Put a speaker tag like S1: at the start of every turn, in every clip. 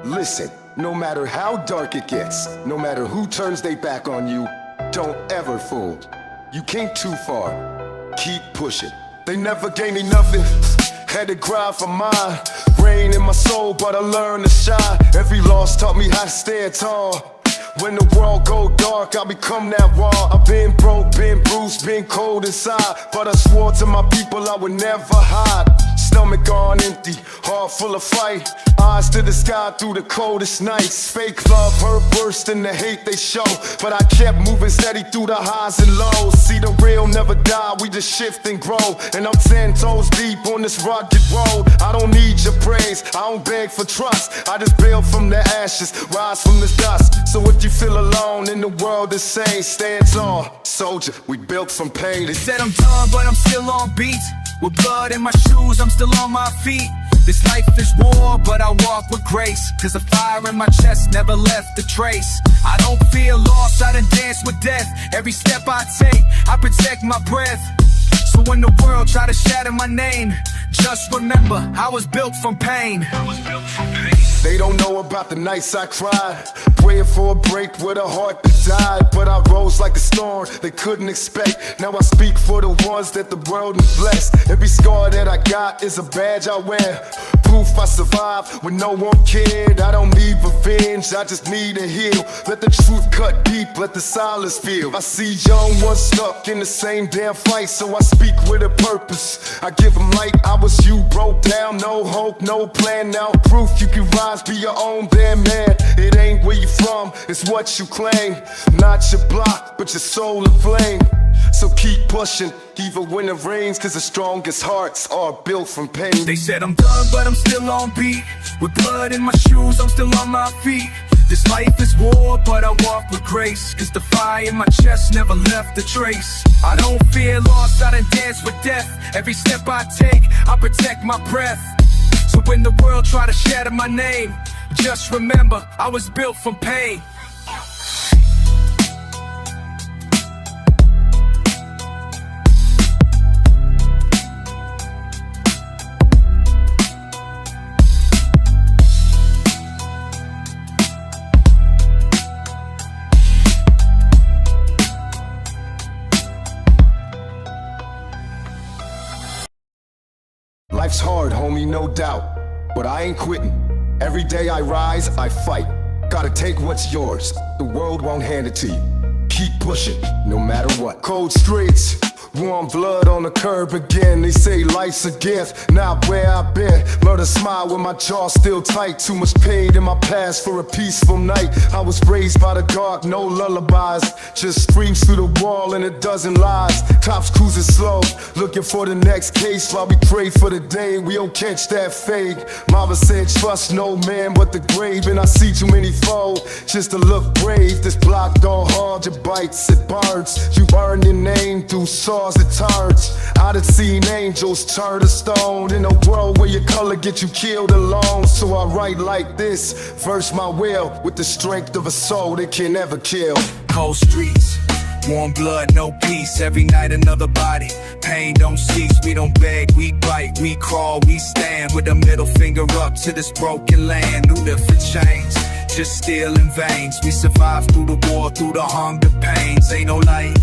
S1: Listen, no matter how dark it gets, no matter who turns their back on you, don't ever fold. You came too far. Keep pushing. They never gave me nothing. Had to grind for mine. Rain in my soul, but I learned to shine. Every loss taught me how to stand tall. When the world go dark, I become that wall. I've been broke, been bruised, been cold inside, but I swore to my people I would never hide. Stomach on empty, heart full of fight. Eyes to the sky through the coldest nights. Fake love hurt worse than the hate they show, but I kept moving steady through the highs and lows. See, the real never die, we just shift and grow. And I'm 10 toes deep on this rugged road. I don't need your praise, I don't beg for trust. I just build from the ashes, rise from the dust. So if you feel alone in the world the same, stand tall, soldier, we built from pain.
S2: They said I'm done, but I'm still on beat. With blood in my shoes, I'm still on my feet. This life is war, but I walk with grace. Cause the fire in my chest never left a trace. I don't feel lost, I done dance with death. Every step I take, I protect my breath. So when the world try to shatter my name, just remember, I was built from pain.
S1: They don't know about the nights I cried, praying for a break with a heart that died. But I rose like a storm they couldn't expect. Now I speak for the ones that the world neglects. Every scar that I got is a badge I wear, proof I survived when no one cared. I don't need revenge, I just need to heal. Let the truth cut deep, let the silence feel. I see young ones stuck in the same damn fight, so I speak with a purpose. I give them light, I was you, broke down, no hope, no plan. Now proof you can rise, be your own damn man. It ain't where you from, it's what you claim. Not your block, but your soul aflame. So keep pushing, even when it rains, cause the strongest hearts are built from pain.
S2: They said I'm done, but I'm still on beat. With blood in my shoes, I'm still on my feet. This life is war, but I walk with grace. Cause the fire in my chest never left a trace. I don't fear loss, I done dance with death. Every step I take, I protect my breath. So when the world try to shatter my name, just remember, I was built from pain.
S1: Life's hard, homie, no doubt, but I ain't quitting. Every day I rise, I fight. Gotta take what's yours, the world won't hand it to you. Keep pushing, no matter what. Cold streets, warm blood on the curb again. They say life's a gift, not where I've been. Learn to smile with my jaw still tight. Too much pain in my past for a peaceful night. I was raised by the dark, no lullabies. Just screams through the wall and a dozen lies. Cops cruising slow, looking for the next case. While we pray for the day we don't catch that fade. Mama said trust no man but the grave. And I see too many fold just to look brave. This block don't hard, your bites, it burns. You earn your name through swords and turds. I done seen angels turn to stone. In a world where your color get you killed alone. So I write like this, verse my will, with the strength of a soul that can never kill.
S2: Cold streets, warm blood, no peace. Every night another body. Pain don't cease, we don't beg, we bite, we crawl, we stand with a middle finger up to this broken land. New different chains, just stealing veins. We survive through the war, through the hunger pains. Ain't no light,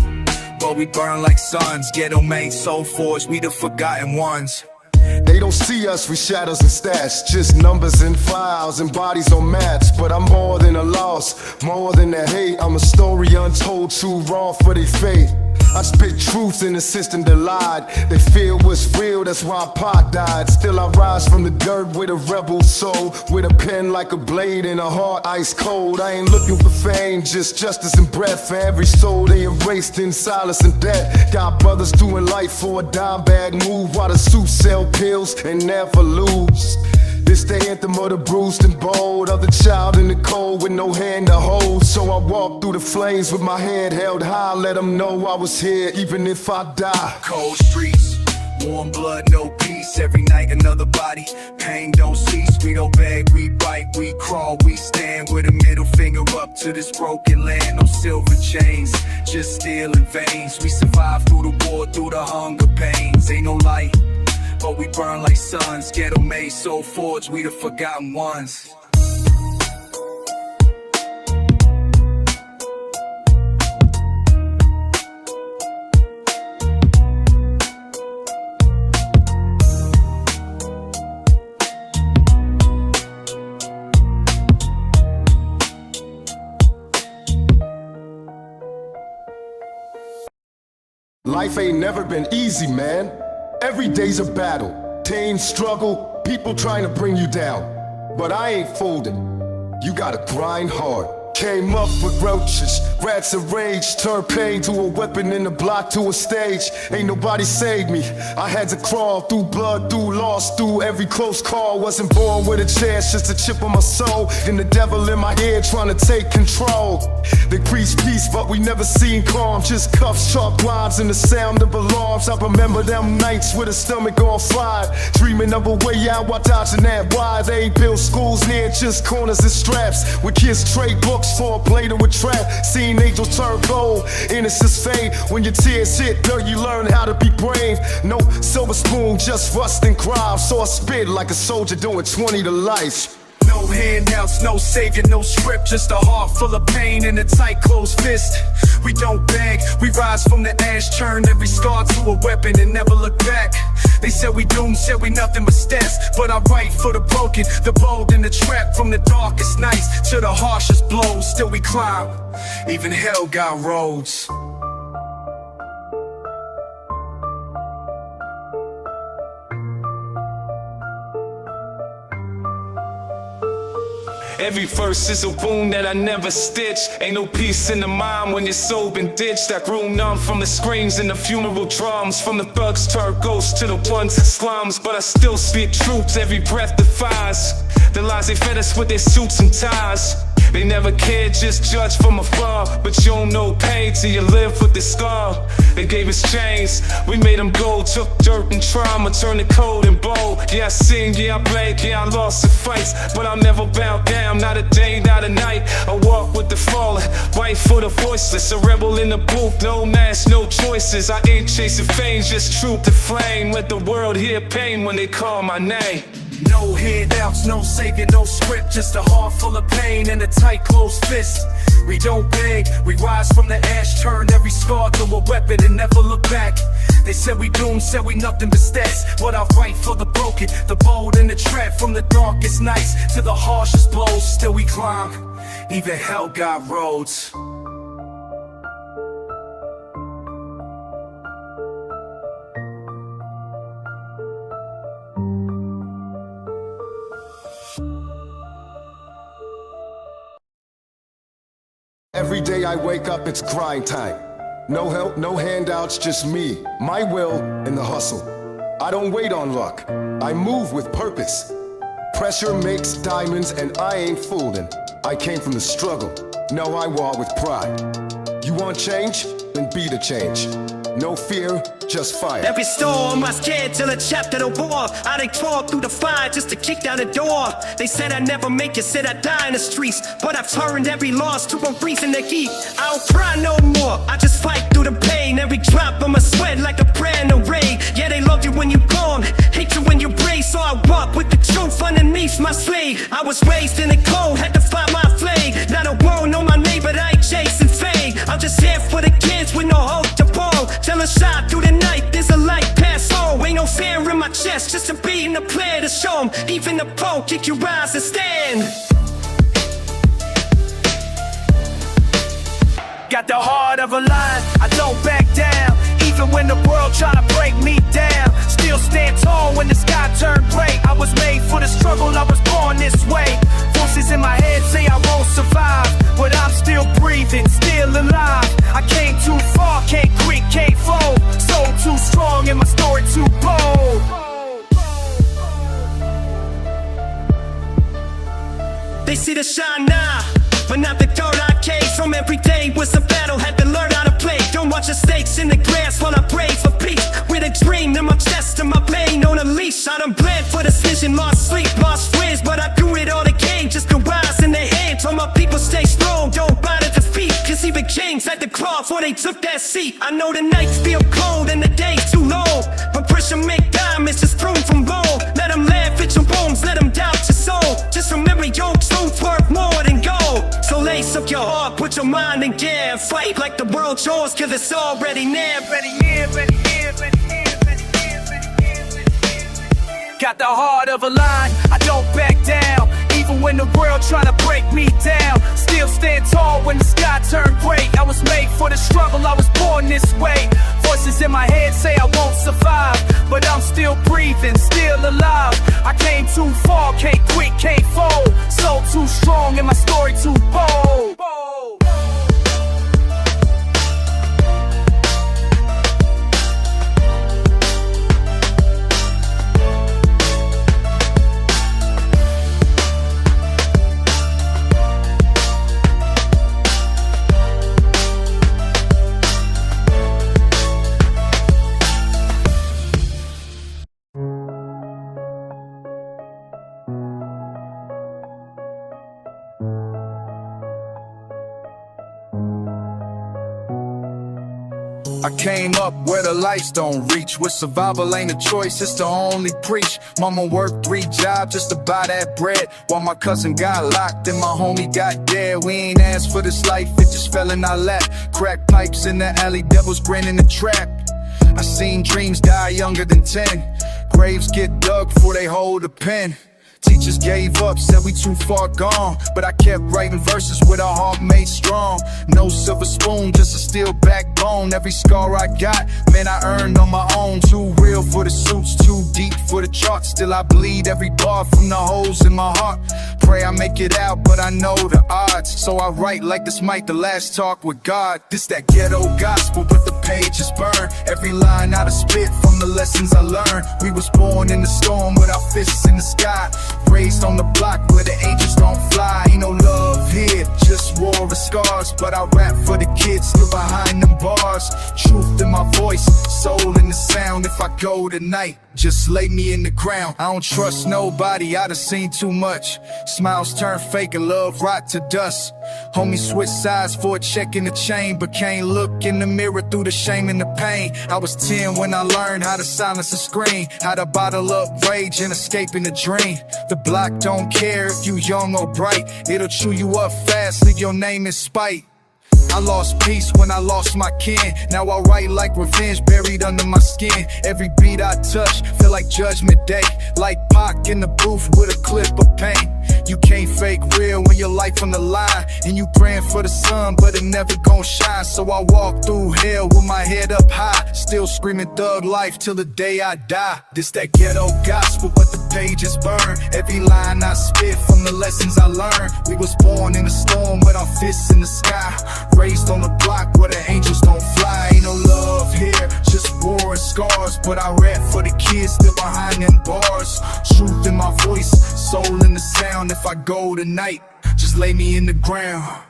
S2: but we burn like suns. Ghetto made soul forged, we the forgotten ones.
S1: They don't see us with shadows and stats, just numbers and files and bodies on maps. But I'm more than a loss, more than a hate. I'm a story untold, too raw for their faith. I spit truth in a system that lied. They feel what's real, that's why Pac died. Still I rise from the dirt with a rebel soul, with a pen like a blade and a heart ice cold. I ain't looking for fame, just justice and breath. For every soul they erased in silence and death. Got brothers doing life for a dime bag move, while the suits sell pills and never lose. This the anthem of the bruised and bold, of the child in the cold with no hand to hold. So I walk through the flames with my head held high. Let them know I was here even if I die.
S2: Cold streets, warm blood, no peace. Every night another body. Pain don't cease, we don't beg, we bite, we crawl, we stand with a middle finger up to this broken land. No silver chains, just stealing veins. We survive through the war, through the hunger pains. Ain't no light, but we burn like suns. Ghetto made soul forged, we the forgotten ones.
S1: Life ain't never been easy, man. Every day's a battle, pain, struggle, people trying to bring you down. But I ain't folding, you gotta grind hard. Came up with roaches, rats of rage, turned pain to a weapon in the block to a stage. Ain't nobody saved me, I had to crawl through blood, through loss, through every close call. Wasn't born with a chance, just a chip on my soul, and the devil in my head trying to take control. They preach peace, but we never seen calm, just cuffs, chalk lines, and the sound of alarms. I remember them nights with a stomach on fire, dreaming of a way out while dodging that wire. They ain't built schools near, just corners and straps, where kids trade books for a blade of a trap. Seen angels turn gold, innocence fade. When your tears hit dirt, you learn how to be brave. No silver spoon, just rust and grime. So I spit like a soldier doing 20 to life.
S2: No handouts, no savior, no script, just a heart full of pain and a tight closed fist. We don't beg, we rise from the ash, turn every scar to a weapon and never look back. They said we doomed, said we nothing but steps, but I write for the broken, the bold and the trapped. From the darkest nights to the harshest blows, still we climb, even hell got roads.
S3: Every verse is a wound that I never stitch. Ain't no peace in the mind when your soul been ditched. I grew numb from the screams and the funeral drums, from the thugs turned ghosts to the ones in slums. But I still speak truths, every breath defies the lies they fed us with their suits and ties. They never cared, just judge from afar, but you don't know pain till you live with the scar. They gave us chains, we made them gold, took dirt and trauma, turned it cold and bold. Yeah, I sing, yeah, I blame, yeah, I lost in fights, but I'll never bow down, not a day, not a night. I walk with the fallen, fight for the voiceless, a rebel in the booth, no mask, no choices. I ain't chasing fame, just truth to flame. Let the world hear pain when they call my name.
S2: No handouts, no savior, no script, just a heart full of pain and a tight closed fist. We don't beg, we rise from the ash, turn every scar to a weapon and never look back. They said we doomed, said we nothing but stats, but I fight for the broken, the bold and the trapped. From the darkest nights to the harshest blows, still we climb, even hell got roads.
S1: Every day I wake up, it's grind time. No help, no handouts, just me, my will, and the hustle. I don't wait on luck, I move with purpose. Pressure makes diamonds and I ain't foolin'. I came from the struggle, now I walk with pride. You want change? Then be the change. No fear, just fire.
S4: Every storm I scared till a chapter the war. I done crawled through the fire just to kick down the door. They said I'd never make it, said I'd die in the streets, but I've turned every loss to a reason to keep. I don't cry no more, I just fight through the pain. Every drop of my sweat like a prayer in the rain. Yeah, they love you when you're gone, hate you when you're brave. So I walk with the truth underneath my sleeve. I was raised in the cold, had to find my flame. Not a world, know my name, but I ain't chasing fame. I'm just here for the kids with no hope to fall. Tell a shot through the night, there's a light past home. Ain't no fear in my chest, just a beat and a player to show 'em. Even the pro, kick your rise and stand.
S2: Got the heart of a lion, I don't back down. Even when the world try to break me down, still stand tall when the sky turned gray. I was made for the struggle, I was born this way. Voices in my head say I won't survive, but I'm still breathing, still alive. I came too far, can't quit, can't fold. Soul too strong and my story too bold.
S4: They see the shine now, but not the dirt I came from. Every day was a battle, had to learn how to play. Don't watch the stakes in the grass while I pray for peace. With a dream in my chest and my pain on a leash. I done bled for this vision, lost sleep, lost friends, but I do it all again just to rise in their hands. All my people stay strong, don't bow to defeat. Cause even kings had to crawl before they took that seat. I know the nights feel cold and the days too long, but pressure make diamonds just prune from gold. Let them laugh at your bones, let them doubt your soul. Just remember your truth worth more than gold. So lace up your heart, put your mind in gear, and fight like the world's yours, cause it's already near.
S2: Got the heart of a lion, I don't back down. Even when the world try to break me down, still stand tall when the sky turned gray. I was made for the struggle, I was born this way. Voices in my head say I won't survive, but I'm still breathing, still alive. I came too far, can't quit, can't fold. Soul too strong and my story too bold. I came up where the lights don't reach, where survival ain't a choice, it's the only preach. Mama worked 3 jobs just to buy that bread, while my cousin got locked and my homie got dead. We ain't asked for this life, it just fell in our lap. Crack pipes in the alley, devils grin in the trap. I seen dreams die younger than 10. Graves get dug before they hold a pen. Teachers gave up, said we too far gone, but I kept writing verses with a heart made strong. No silver spoon, just a steel backbone. Every scar I got, man, I earned on my own. Too real for the suits, too deep for the charts. Still I bleed every bar from the holes in my heart. Pray I make it out, but I know the odds, so I write like this might the last talk with God. This that ghetto gospel, but the pages burn. Every line out of spit from the lessons I learned. We was born in the storm with our fists in the sky, raised on the block where the angels don't fly. Ain't no love here, just war and scars, but I rap for the kids still behind them bars. Truth in my voice, soul in the sound. If I go tonight, just lay me in the ground. I don't trust nobody, I done seen too much. Smiles turn fake and love rot to dust. Homie switch sides for a check in the chain, but can't look in the mirror through the shame and the pain. I was 10 when I learned how to silence the screen, how to bottle up rage and escape in a dream. The block don't care if you young or bright, it'll chew you up fast, leave your name in spite. I lost peace when I lost my kin. Now I write like revenge buried under my skin. Every beat I touch feel like Judgment Day, like Pac in the booth with a clip of pain. You can't fake real when your life on the line, and you praying for the sun, but it never gon' shine. So I walk through hell with my head up high, still screaming thug life till the day I die. This that ghetto gospel, but the pages burn. Every line I spit from the lessons I learned. We was born in a storm with our fists in the sky, raised on the block where the angels don't fly. Ain't no love here, just war and scars, but I rap for the kids still behind them bars. Truth in my voice, soul in the sound. If I go tonight, just lay me in the ground.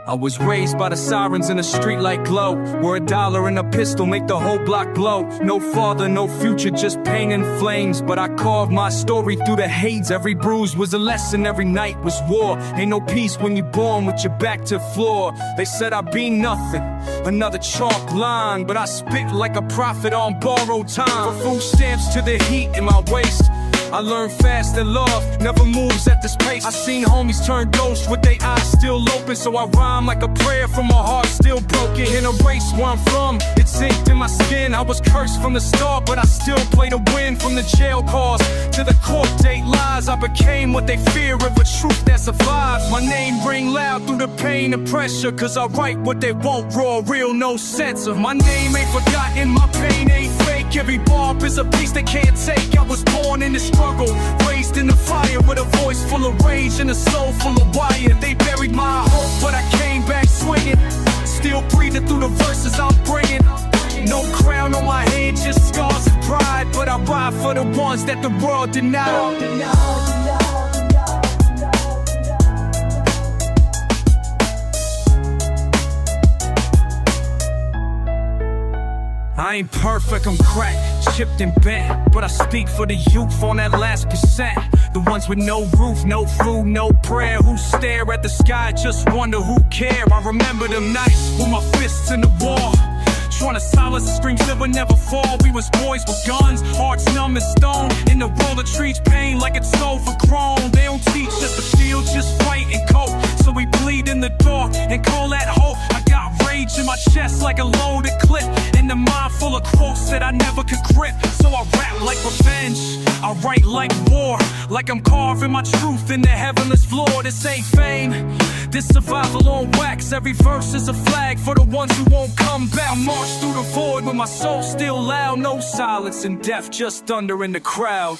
S2: I was raised by the sirens in a street light glow, where $1 and a pistol make the whole block glow. No father, no future, just pain and flames. But I carved my story through the haze. Every bruise was a lesson, every night was war. Ain't no peace when you're born with your back to the floor. They said I'd be nothing, another chalk line, but I spit like a prophet on borrowed time. From food stamps to the heat in my waist, I learned fast that love never moves at this pace. I seen homies turn ghosts with their eyes still open, so I rhyme like a prayer from a heart still broken. In a race where I'm from, it's inked in my skin. I was cursed from the start, but I still play to win. From the jail calls to the court date lies, I became what they fear of a truth that survives. My name ring loud through the pain and pressure, cause I write what they want, raw, real, no censor. My name ain't forgotten, my pain ain't fake. Every barb is a piece they can't take. I was born in the struggle, raised in the fire, with a voice full of rage and a soul full of wire. They buried my hope, but I came back swinging, still breathing through the verses I'm bringing. No crown on my head, just scars and pride, but I ride for the ones that the world denied. I ain't perfect, I'm cracked, chipped and bent, but I speak for the youth on that last percent. The ones with no roof, no food, no prayer, who stare at the sky, just wonder who care. I remember them nights with my fists in the wall, trying to silence the screams that would never fall. We was boys with guns, hearts numb as stone. In the world that treats pain like it's overgrown. They don't teach us to feel, just fight and cope. so we bleed in the dark and call that hope. I got rage in my chest like a loaded clip, and a mind full of quotes that I never could grip. So I rap like revenge, I write like war, like I'm carving my truth in the heavenless floor. This ain't fame, this survival on wax. Every verse is a flag for the ones who won't come back. I march through the void with my soul still loud. No silence and death, just thunder in the crowd.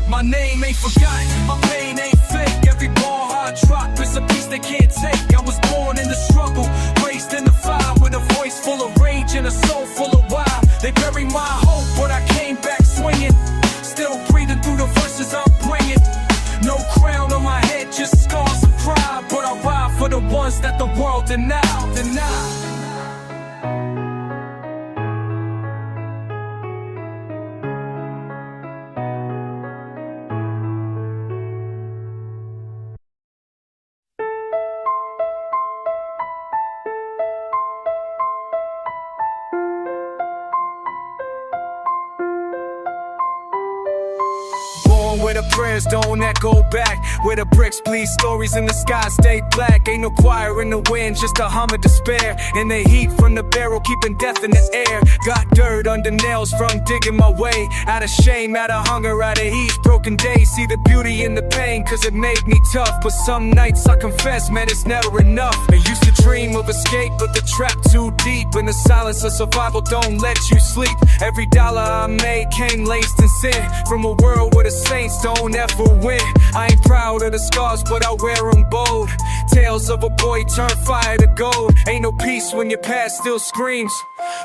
S2: My name ain't forgotten, my pain ain't fake. Every bar I drop is a piece they can't take. I was born in the struggle, raised in the fire, with a voice full of rage and a soul full of wild. They bury my hope, but I came back swinging, still breathing through the verses I'm bringing. No crown on my head, just scars of pride, but I ride for the ones that the world denied. Where the prayers don't echo back, where the bricks bleed, stories in the sky stay black. Ain't no choir in the wind, just a hum of despair, and the heat from the barrel keeping death in the air. Got dirt under nails from digging my way, out of shame, out of hunger, out of heat. Broken days, see the beauty in the pain, cause it made me tough. But some nights I confess, man, it's never enough. I used to dream of escape, but the trap too deep, and the silence of survival don't let you sleep. Every dollar I made came laced in sin, from a world where the saints don't ever win. I ain't proud of the scars, but I wear them bold. Tales of a boy turned fire to gold. Ain't no peace when your past still screams,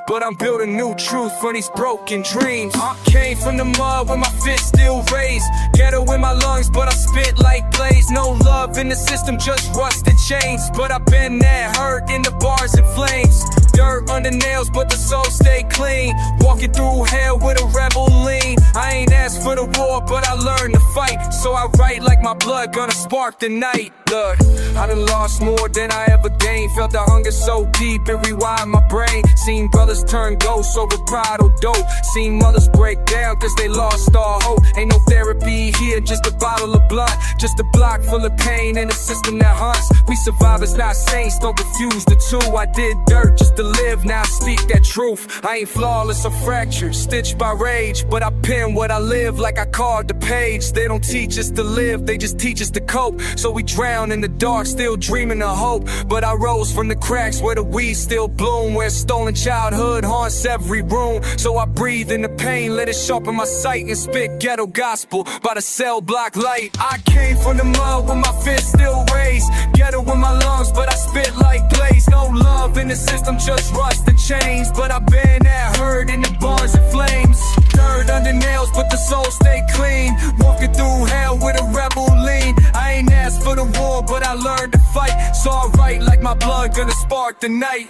S2: but I'm building new truth from these broken dreams. I came from the mud with my fist still raised, ghetto in my lungs, but I spit like blaze. No love in the system, just rusted chains, but I've been there, hurt in the bars and flames. Dirt under nails, but the soul stay clean. Walking through hell with a rebel lean. I ain't asked for the war, but I learned to fight, so I write like my blood gonna spark the night. Look, I done lost more than I ever gained. Felt the hunger so deep it rewired my brain. Seen brothers turn ghosts over pride or dope. Seen mothers break down cause they lost all hope. Ain't no therapy here, just a bottle of blood, just a block full of pain and a system that hunts. We survivors, not saints, don't confuse the two. I did dirt just to live, now I speak that truth. I ain't flawless or fractured, stitched by rage, but I pen what I live like I carved the page. They don't teach us to live, they just teach us to cope. So we drown in the dark, still dreaming of hope. But I rose from the cracks where the weeds still bloom, where stolen childhood haunts every room. So I breathe in the pain, let it sharpen my sight, and spit ghetto gospel by the cell block light. I came from the mud with my fist still raised, ghetto in my lungs, but I spit like blaze. No love in the system, just rust and chains, but I've been there, hurt in the bars and flames. Dirt under nails, but the soul stay clean. Walking through hell with a rebel lean. I ain't asked for the war, but I learned to fight, so I write like my blood gonna spark the night.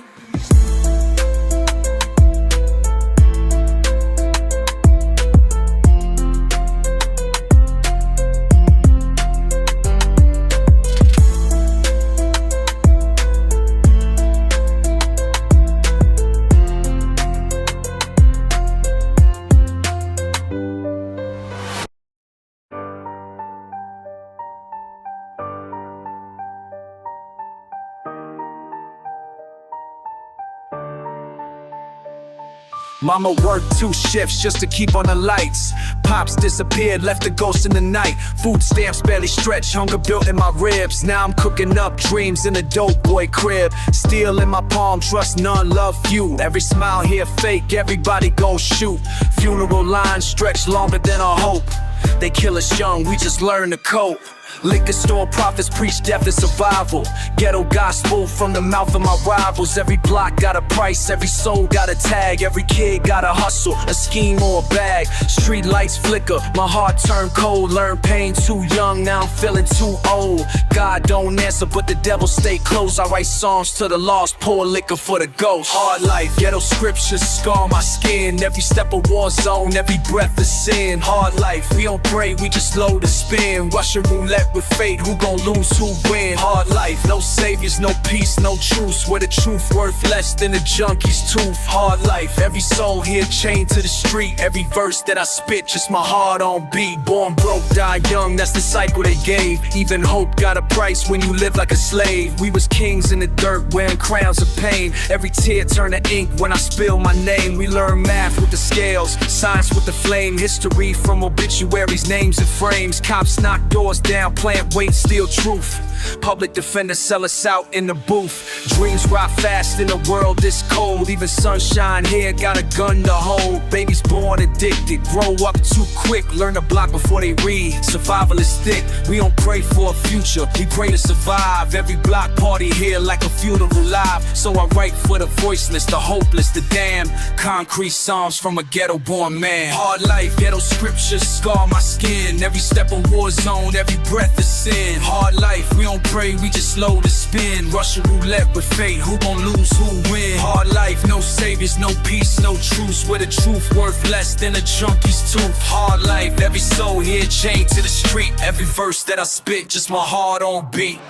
S2: Mama worked 2 shifts just to keep on the lights. Pops disappeared, left a ghost in the night. Food stamps barely stretch, hunger built in my ribs. Now I'm cooking up dreams in a dope boy crib. Steel in my palm, trust none, love few. Every smile here fake, everybody go shoot. Funeral lines stretch longer than our hope. They kill us young, we just learn to cope. Liquor store prophets preach death is survival. Ghetto gospel from the mouth of my rivals. Every block got a price, every soul got a tag. Every kid got a hustle, a scheme or a bag. Street lights flicker, my heart turned cold. Learned pain too young, now I'm feeling too old. God don't answer, but the devil stay close. I write songs to the lost, pour liquor for the ghost. Hard life, ghetto scriptures scar my skin. Every step a war zone, every breath a sin. Hard life, we don't pray, we just load the spin. Russian roulette with fate, who gon' lose, who win? Hard life, no saviors, no peace, no truce. Where the truth worth less than a junkie's tooth. Hard life, every soul here chained to the street. Every verse that I spit, just my heart on beat. Born broke, die young, that's the cycle they gave. Even hope got a price when you live like a slave. We was kings in the dirt, wearing crowns of pain. Every tear turned to ink when I spill my name. We learn math with the scales, science with the flame. History from obituaries, names and frames. Cops knock doors down, plant weight, steal truth. Public defenders sell us out in the booth. Dreams rot fast in a world this cold. Even sunshine here got a gun to hold. Babies born addicted, grow up too quick. Learn to block before they read, survival is thick. We don't pray for a future, we pray to survive. Every block party here like a funeral live. So I write for the voiceless, the hopeless, the damned. Concrete psalms from a ghetto born man. Hard life, ghetto scriptures scar my skin. Every step a war zone, every breath is sin. Hard life, we don't pray, we just load the spin. Russian roulette with fate, who gon' lose, who win? Hard life, no saviors, no peace, no truce. Where the truth worth less than a junkie's tooth. Hard life, every soul here chained to the street. Every verse that I spit, just my heart on beat.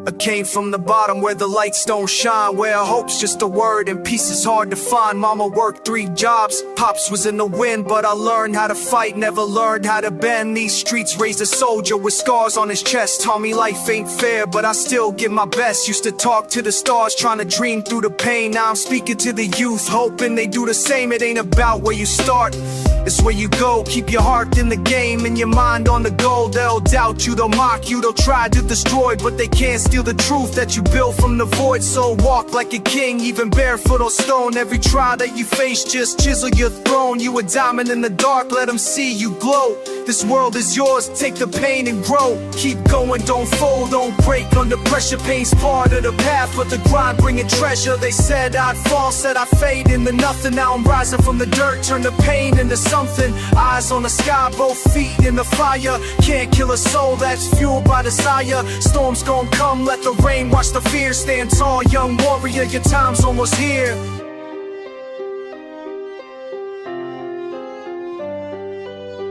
S2: I came from the bottom where the lights don't shine, where hope's just a word and peace is hard to find. Mama worked 3 jobs, pops was in the wind, but I learned how to fight, never learned how to bend. These streets raised a soldier with scars on his chest. Taught me life ain't fair, but I still give my best. Used to talk to the stars, trying to dream through the pain. Now I'm speaking to the youth, hoping they do the same. It ain't about where you start, it's where you go. Keep your heart in the game and your mind on the goal. They'll doubt you, they'll mock you, they'll try to destroy, but they can't steal the truth that you built from the void. So walk like a king, even barefoot or stone. Every trial that you face, just chisel your throne. You a diamond in the dark, let them see you glow. This world is yours, take the pain and grow. Keep going, don't fold, don't break under pressure. Pain's part of the path, but the grind bringing treasure. They said I'd fall, said I'd fade into nothing. Now I'm rising from the dirt, turn the pain into something. Eyes on the sky, both feet in the fire. Can't kill a soul that's fueled by desire. Storms gon' come, let the rain wash the fear. Stand tall, young warrior, your time's almost here.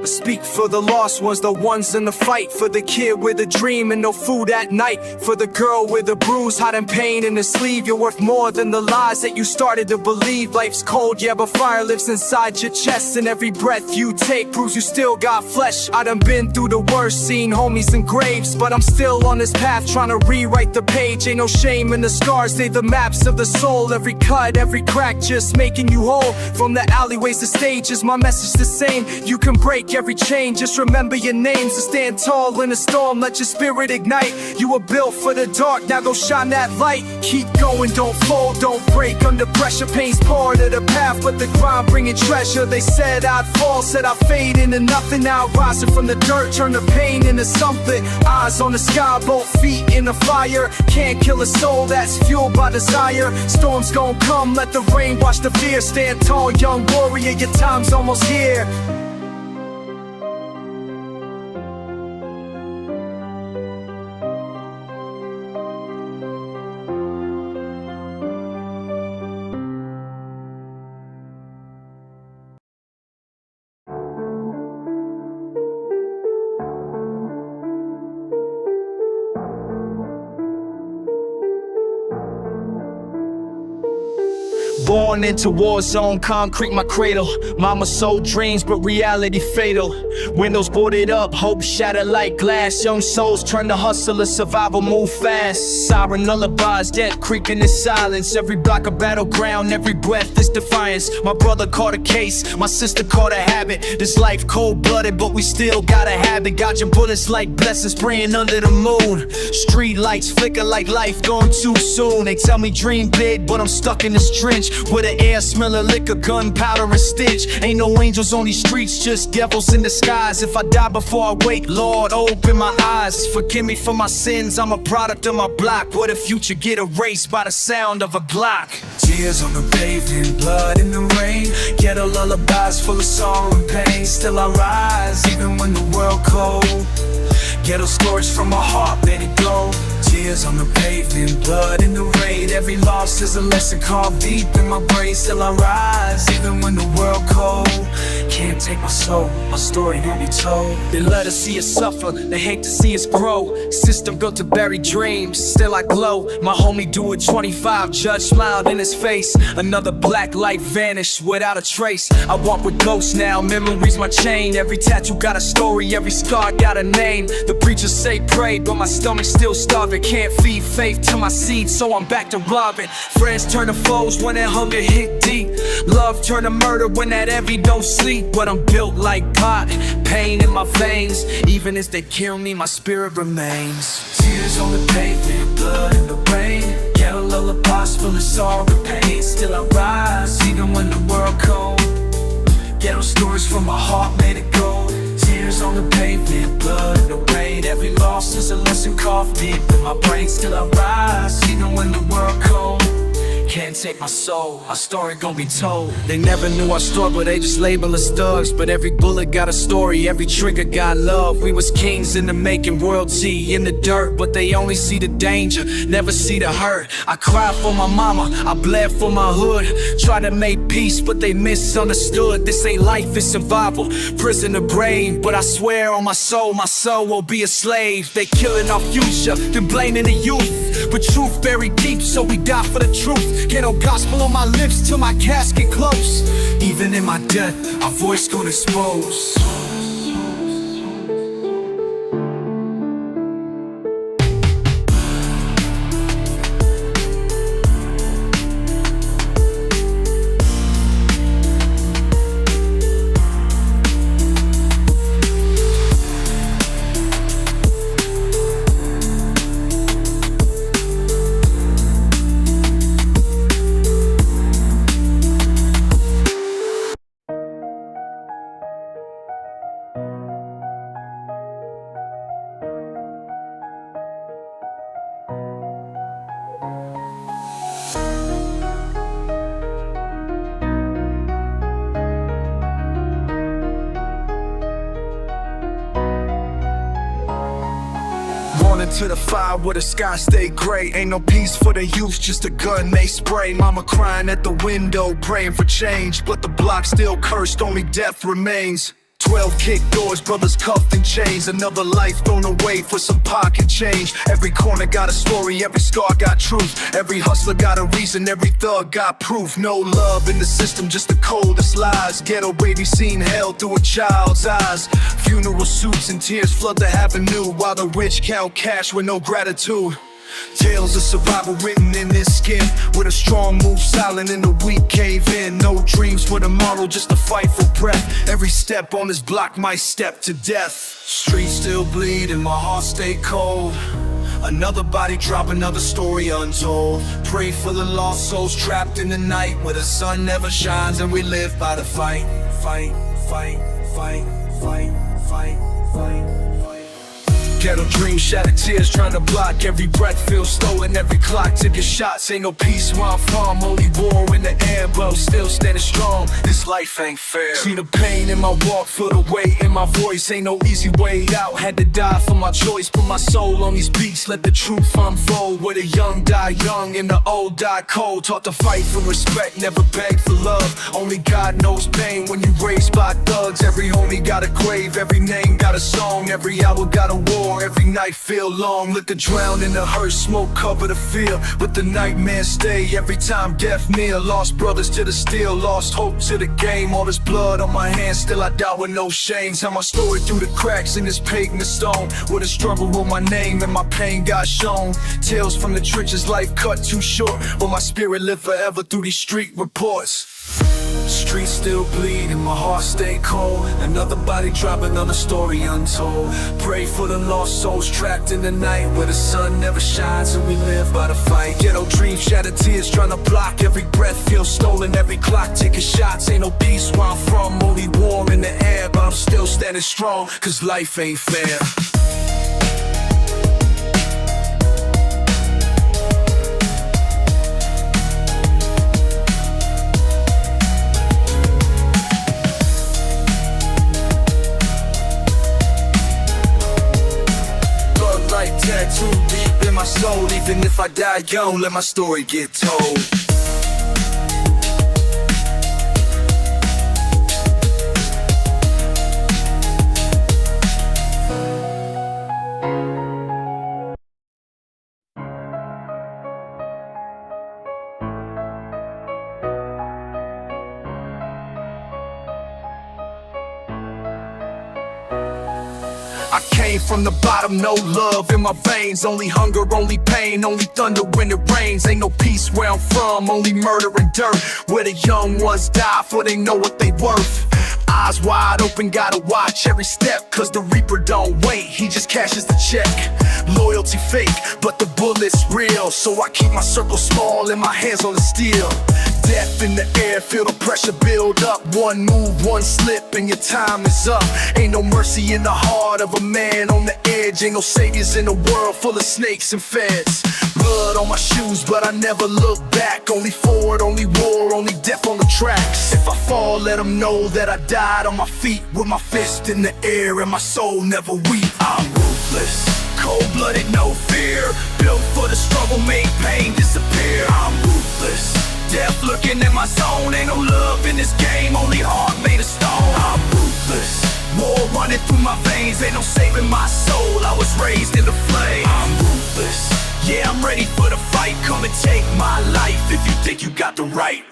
S2: Speak for the lost ones, the ones in the fight. For the kid with a dream and no food at night. For the girl with a bruise, hiding pain in her sleeve. You're worth more than the lies that you started to believe. Life's cold, yeah, but fire lives inside your chest. And every breath you take proves you still got flesh. I done been through the worst, seen homies in graves, but I'm still on this path, trying to rewrite the page. Ain't no shame in the scars, they the maps of the soul. Every cut, every crack, just making you whole. From the alleyways to stages, my message the same. You can break every chain, just remember your names. To stand tall in a storm, let your spirit ignite. You were built for the dark, now go shine that light. Keep going, don't fold, don't break under pressure. Pain's part of the path, but the grind bringing treasure. They said I'd fall, said I'd fade into nothing. Now rising from the dirt, turn the pain into something. Eyes on the sky, both feet in the fire. Can't kill a soul that's fueled by desire. Storms gon' come, let the rain wash the fear. Stand tall, young warrior, your time's almost here. Born
S5: born into war zone, concrete my cradle. Mama sold dreams, but reality fatal. Windows boarded up, hope shattered like glass. Young souls turn to hustlers, survival move fast. Siren lullabies, death creeping in silence. Every block a battleground, every breath is defiance. My brother caught a case, my sister caught a habit. This life cold-blooded, but we still gotta have it. Got your bullets like blessings praying under the moon. Street lights flicker like life gone too soon. They tell me dream big, but I'm stuck in this trench where the air smell of liquor, gunpowder and stench. Ain't no angels on these streets, just devils in disguise. If I die before I wake, Lord, open my eyes. Forgive me for my sins, I'm a product of my block. What if future get erased by the sound of a Glock?
S2: Tears on the pavement, blood in the rain. Ghetto lullabies full of sorrow and pain. Still I rise, even when the world cold. Ghetto stories from my heart, let it go. Tears on the pavement, blood in the rain. Every loss is a lesson carved deep in my brain. Still I rise, even when the world cold. Can't take my soul, my story won't be told.
S5: They let us see us suffer, they hate to see us grow. System built to bury dreams, still I glow. My homie do it 25, judge smiled in his face. Another black light vanished without a trace. I walk with ghosts now, memories my chain. Every tattoo got a story, every scar got a name. The preachers say pray, but my stomach's still starving. Can't feed faith to my seed, so I'm back to robbing. Friends turn to foes when that hunger hit deep. Love turn to murder when that envy don't sleep. But I'm built like pot, pain in my veins. Even as they kill me, my spirit remains.
S2: Tears on the pavement, blood in the rain. Ghetto lullabies full of sorrow and pain. Still I rise, even when the world cold. Ghetto stories from my heart, made it gold. Tears on the pavement, blood in the rain. Every loss is a lesson carved deep in my brain. Still I rise, even when the world cold. Can't take my soul, our story gon' be told.
S5: They never knew our struggle, they just label us thugs. But every bullet got a story, every trigger got love. We was kings in the making, royalty in the dirt. But they only see the danger, never see the hurt. I cried for my mama, I bled for my hood. Tried to make peace, but they misunderstood. This ain't life, it's survival, prison of brain. But I swear on my soul won't be a slave. They killing our future, then blaming the youth. But truth buried deep, so we die for the truth. Ghetto gospel on my lips till my casket close.
S2: Even in my death, our voice gon' expose. To the fire where the sky stay gray. Ain't no peace for the youth, just a gun they spray. Mama crying at the window, praying for change. But the block still cursed, only death remains. 12 kicked doors, brothers cuffed in chains. Another life thrown away for some pocket change. Every corner got a story, every scar got truth. Every hustler got a reason, every thug got proof. No love in the system, just the coldest lies. Ghetto baby seen hell through a child's eyes. Funeral suits and tears flood the avenue, while the rich count cash with no gratitude. Tales of survival written in this skin, with a strong move silent and the weak cave in. No dreams for tomorrow, just a fight for breath. Every step on this block might step to death. Streets still bleed and my heart stay cold. Another body drop, another story untold. Pray for the lost souls trapped in the night, where the sun never shines and we live by the fight. Fight, fight, fight, fight, fight, fight. Ghetto dreams, shattered tears trying to block. Every breath feels stolen, every clock tick your shots. Ain't no peace where I'm from, only war in the air, but I'm still standing strong. This cause life ain't fair. See the pain in my walk, feel the weight in my voice. Ain't no easy way out, had to die for my choice. Put my soul on these beats, let the truth unfold. Where the young die young and the old die cold. Taught to fight for respect, never beg for love. Only God knows pain when you raised by thugs. Every homie got a grave, every name got a song. Every hour got a war, every night feel long. Liquor drown in the hearse, smoke cover the field. But the nightmares stay every time death near. Lost brothers to the steel, lost hope to the game. All this blood on my hands, still I die with no shame. Tell my story through the cracks in this pagan stone. Where the struggle wrote my name and my pain got shown. Tales from the trenches, life cut too short. But my spirit live forever through these street reports. Streets still bleed and my heart stay cold. Another body dropping, another story untold. Pray for the lost souls trapped in the night, where the sun never shines and we live by the fight. Ghetto dreams, shattered tears trying to block. Every breath feels stolen, every clock taking shots. Ain't no peace where I'm from, only warm in the air. But I'm still standing strong, cause life ain't fair. Tattooed deep in my soul. Even if I die young, let my story get told. I came from the bottom, no love in my veins. Only hunger, only pain, only thunder when it rains. Ain't no peace where I'm from, only murder and dirt. Where the young ones die for they know what they worth. Eyes wide open, gotta watch every step, cause the reaper don't wait, he just cashes the check. Loyalty fake, but the bullet's real. So I keep my circle small and my hands on the steel. Death in the air, feel the pressure build up. One move, one slip, and your time is up. Ain't no mercy in the heart of a man on the edge. Ain't no saviors in a world full of snakes and feds. Blood on my shoes, but I never look back. Only forward, only war, only death on the tracks. If I fall, let them know that I died on my feet, with my fist in the air and my soul never weak. I'm ruthless, cold-blooded, no fear. Built for the struggle, made pain disappear. I'm ruthless, death looking in my zone. Ain't no love in this game, only heart made of stone. I'm ruthless, war running through my veins. Ain't no saving my soul, I was raised in the flame. I'm ruthless, yeah, I'm ready for the fight. Come and take my life if you think you got the right.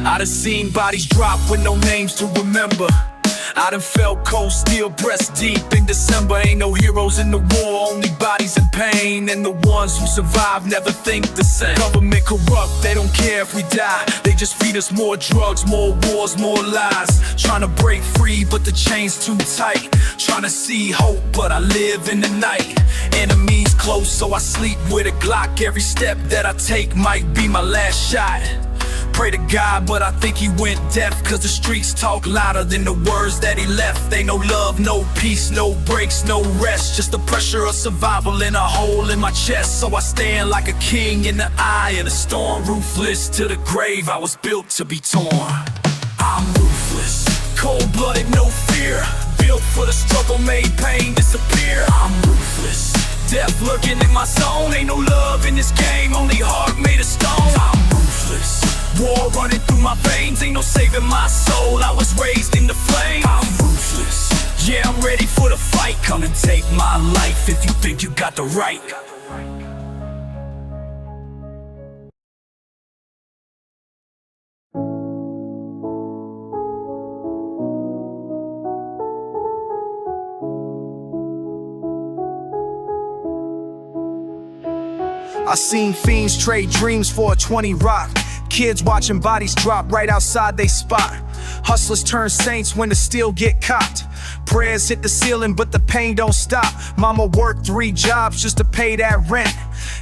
S2: I done seen bodies drop with no names to remember. I done felt cold steel breast deep in December. Ain't no heroes in the war, only bodies in pain. And the ones who survive never think the same. Government corrupt, they don't care if we die. They just feed us more drugs, more wars, more lies. Trying to break free, but the chain's too tight. Trying to see hope, but I live in the night. Enemies close, so I sleep with a Glock. Every step that I take might be my last shot. Pray to God, but I think he went deaf, cause the streets talk louder than the words that he left. Ain't no love, no peace, no breaks, no rest. Just the pressure of survival in a hole in my chest. So I stand like a king in the eye of the storm. Ruthless to the grave, I was built to be torn. I'm ruthless, cold-blooded, no fear. Built for the struggle, made pain disappear. I'm ruthless, death lurking in my zone. Ain't no love in this game, only heart made of stone. I'm ruthless, war running through my veins. Ain't no saving my soul, I was raised in the flame. I'm ruthless, yeah, I'm ready for the fight. Come and take my life if you think you got the right.
S5: I seen fiends trade dreams for a 20 rock. Kids watching bodies drop right outside they spot. Hustlers turn saints when the steel get copped. Prayers hit the ceiling but the pain don't stop. Mama worked 3 jobs just to pay that rent.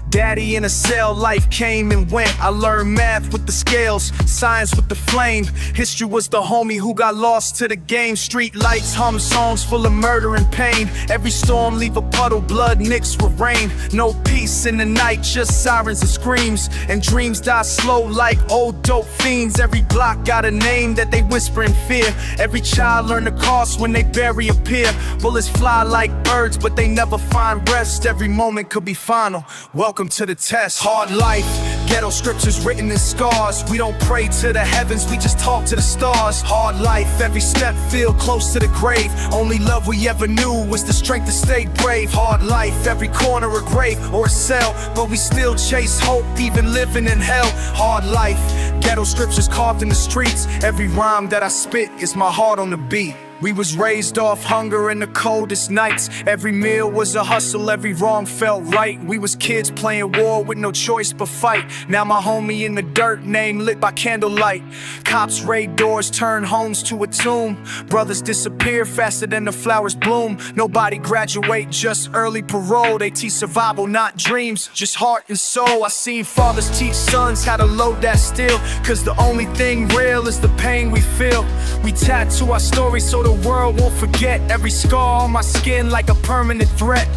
S5: Daddy in a cell, life came and went. I learned math with the scales, science with the flame. History was the homie who got lost to the game. Street lights hum songs full of murder and pain. Every storm leave a puddle, blood mixed with rain. No peace in the night, just sirens and screams. And dreams die slow like old dope fiends. Every block got a name that they whisper in fear. Every child learn the cost when they bury a peer. Bullets fly like birds, but they never find rest. Every moment could be final. Welcome to the test. Hard life, ghetto scriptures written in scars. We don't pray to the heavens, we just talk to the stars. Hard life, every step feel close to the grave. Only love we ever knew was the strength to stay brave. Hard life, every corner a grave or a cell, but we still chase hope, even living in hell. Hard life, ghetto scriptures carved in the streets. Every rhyme that I spit is my heart on the beat. We was raised off hunger in the coldest nights. Every meal was a hustle, every wrong felt right. We was kids playing war with no choice but fight. Now my homie in the dirt, name lit by candlelight. Cops raid doors, turn homes to a tomb. Brothers disappear faster than the flowers bloom. Nobody graduate, just early parole. They teach survival, not dreams, just heart and soul. I seen fathers teach sons how to load that steel, cause the only thing real is the pain we feel. We tattoo our stories so the world won't forget. Every scar on my skin like a permanent threat.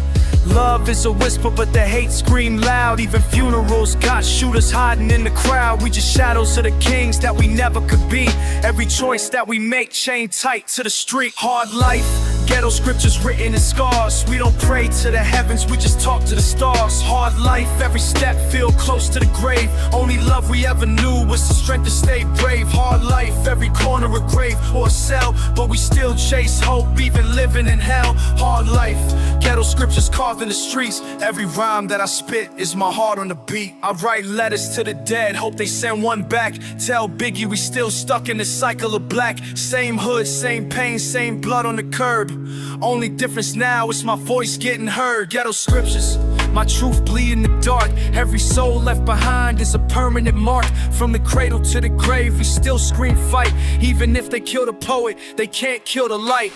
S5: Love is a whisper, but the hate scream loud. Even funerals got shooters hiding in the crowd. We just shadows of the kings that we never could be. Every choice that we make chained tight to the street. Hard life, ghetto scriptures written in scars. We don't pray to the heavens, we just talk to the stars. Hard life, every step feel close to the grave. Only love we ever knew was the strength to stay brave. Hard life, every corner a grave or a cell, but we still chase hope, even living in hell. Hard life, ghetto scriptures carved in the streets. Every rhyme that I spit is my heart on the beat. I write letters to the dead, hope they send one back. Tell Biggie we still stuck in the cycle of black. Same hood, same pain, same blood on the curb. Only difference now is my voice getting heard. Ghetto scriptures, my truth bleed in the dark. Every soul left behind is a permanent mark. From the cradle to the grave, we still scream fight. Even if they kill the poet, they can't kill the light.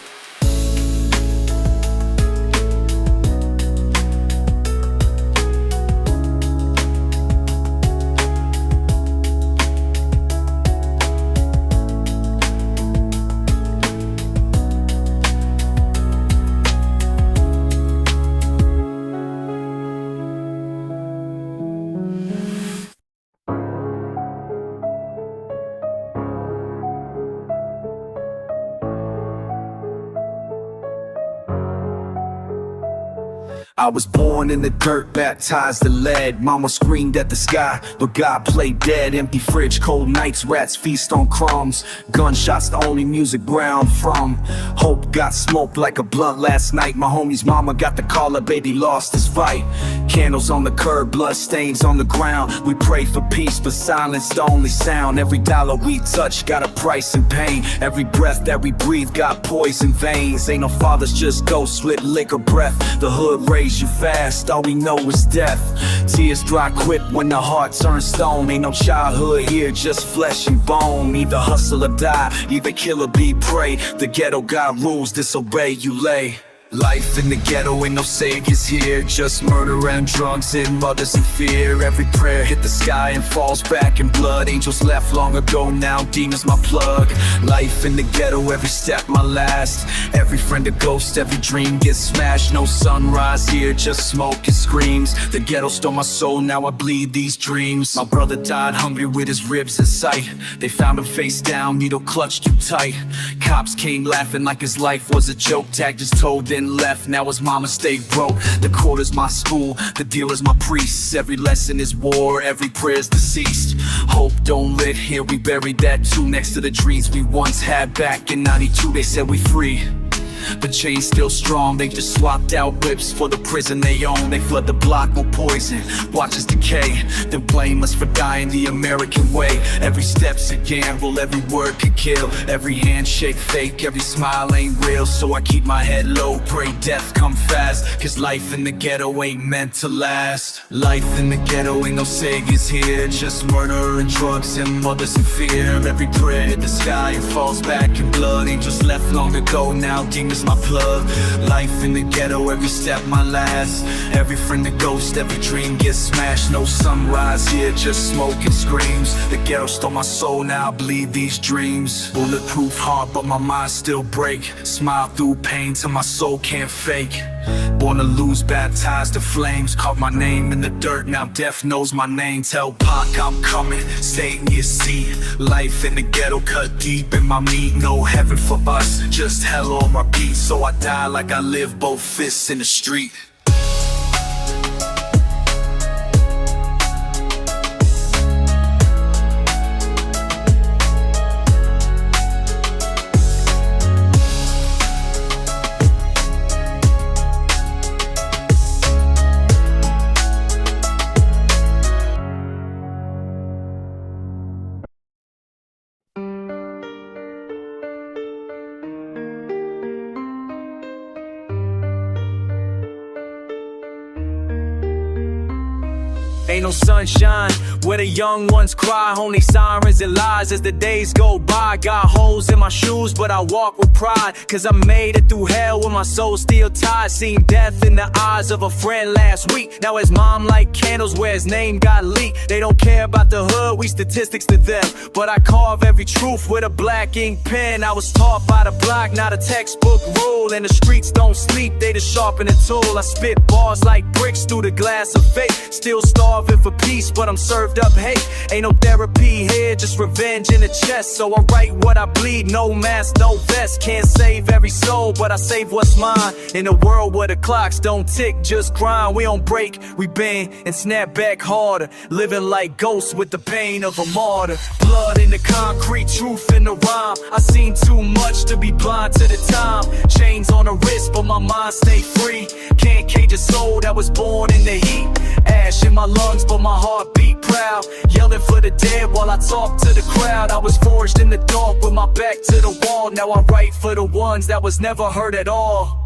S2: I was born in the dirt, baptized in lead. Mama screamed at the sky, but God played dead. Empty fridge, cold nights, rats feast on crumbs. Gunshots, the only music ground from. Hope got smoked like a blunt last night. My homie's mama got the call, her baby lost his fight. Candles on the curb, blood stains on the ground. We pray for peace, but silence the only sound. Every dollar we touch got a price and pain. Every breath that we breathe got poison veins. Ain't no fathers, just ghosts with liquor breath. The hood raised you fast, all we know is death. Tears dry quick when the heart turns stone. Ain't no childhood here, just flesh and bone. Either hustle or die, either kill or be prey. The ghetto got rules, disobey, you lay. Life in the ghetto, ain't no saviors here. Just murder and drugs and mothers in fear. Every prayer hit the sky and falls back in blood. Angels left long ago, now demons my plug. Life in the ghetto, every step my last. Every friend a ghost, every dream gets smashed. No sunrise here, just smoke and screams. The ghetto stole my soul, now I bleed these dreams. My brother died hungry with his ribs in sight. They found him face down, needle clutched too tight. Cops came laughing like his life was a joke. Tag just told them left, now his mama stayed broke. The court is my school, the dealer's my priest. Every lesson is war, every prayer's deceased. Hope don't lit here, we buried that too. Next to the dreams we once had. Back in 92 they said we free. The chain's still strong, they just swapped out whips for the prison they own. They flood the block with poison, watch us decay, then blame us for dying the American way. Every step's a gamble, every word could kill. Every handshake fake, every smile ain't real. So I keep my head low, pray death come fast. Cause life in the ghetto ain't meant to last. Life in the ghetto ain't no saviors here. Just murder and drugs and mothers in fear. Every prayer hit the sky and falls back in blood. Angels left long ago, now demons is my plug. Life in the ghetto, every step my last. Every friend a ghost, every dream gets smashed. No sunrise here, just smoke and screams. The ghetto stole my soul, now I bleed these dreams. Bulletproof heart, but my mind still break. Smile through pain till my soul can't fake. Born to lose, baptized to flames. Carved my name in the dirt, now death knows my name. Tell Pac I'm coming, stay in your seat. Life in the ghetto cut deep in my meat. No heaven for us, just hell on my beat. So I die like I live, both fists in the street.
S5: Ain't no sunshine where the young ones cry. Only sirens and lies as the days go by. Got holes in my shoes, but I walk with pride. Cause I made it through hell with my soul still tied. Seen death in the eyes of a friend last week. Now his mom light candles where his name got leaked. They don't care about the hood, we statistics to them. But I carve every truth with a black ink pen. I was taught by the block, not a textbook rule. And the streets don't sleep, they just sharpen the tool. I spit bars like bricks through the glass of fate. Still starving for peace, but I'm served up hate. Ain't no therapy here, just revenge in the chest. So I write what I bleed, no mask, no vest. Can't save every soul, but I save what's mine. In a world where the clocks don't tick, just grind. We don't break, we bend and snap back harder. Living like ghosts with the pain of a martyr. Blood in the concrete, truth in the rhyme. I seen too much to be blind to the time. Chains on the wrist, but my mind stay free. Can't cage a soul that was born in the heat. Ash in my lungs, but my heart beat proud. Yelling for the dead while I talk to the crowd. I was forged in the dark with my back to the wall. Now I write for the ones that was never heard at all.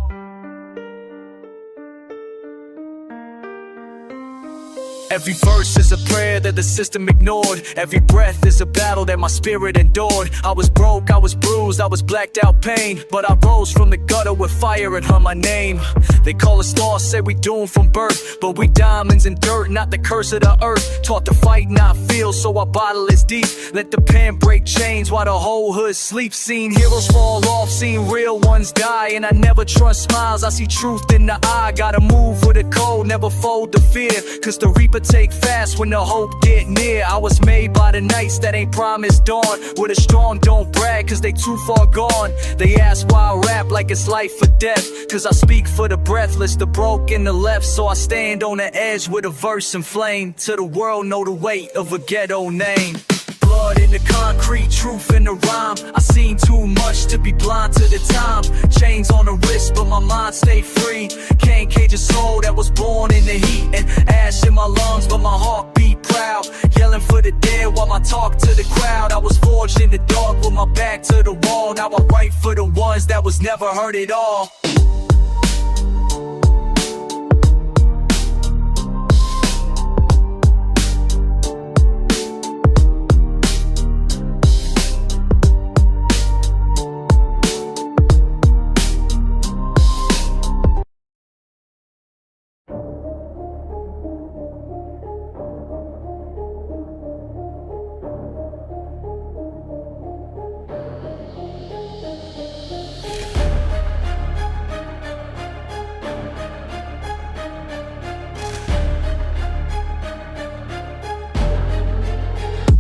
S5: Every verse is a prayer that the system ignored. Every breath is a battle that my spirit endured. I was broke, I was bruised, I was blacked out pain. But I rose from the gutter with fire and hum my name. They call us lost, say we doomed from birth. But we diamonds in dirt, not the curse of the earth. Taught to fight, not feel, so our bottle is deep. Let the pen break chains while the whole hood sleeps. Seen heroes fall off, seen real ones die. And I never trust smiles, I see truth in the eye. Gotta move with a code, never fold to fear. Cause the reaper take fast when the hope get near. I was made by the nights that ain't promised dawn. With a strong don't brag cause they too far gone. They ask why I rap like it's life or death. Cause I speak for the breathless, the broke and the left. So I stand on the edge with a verse and flame. To the world know the weight of a ghetto name. Blood in the concrete, truth in the rhyme. I seen too much to be blind to the time. Chains on the wrist, but my mind stay free. Can't cage a soul that was born in the heat. And ash in my lungs, but my heart beat proud. Yelling for the dead while I talk to the crowd. I was forged in the dark with my back to the wall. Now I write for the ones that was never heard at all.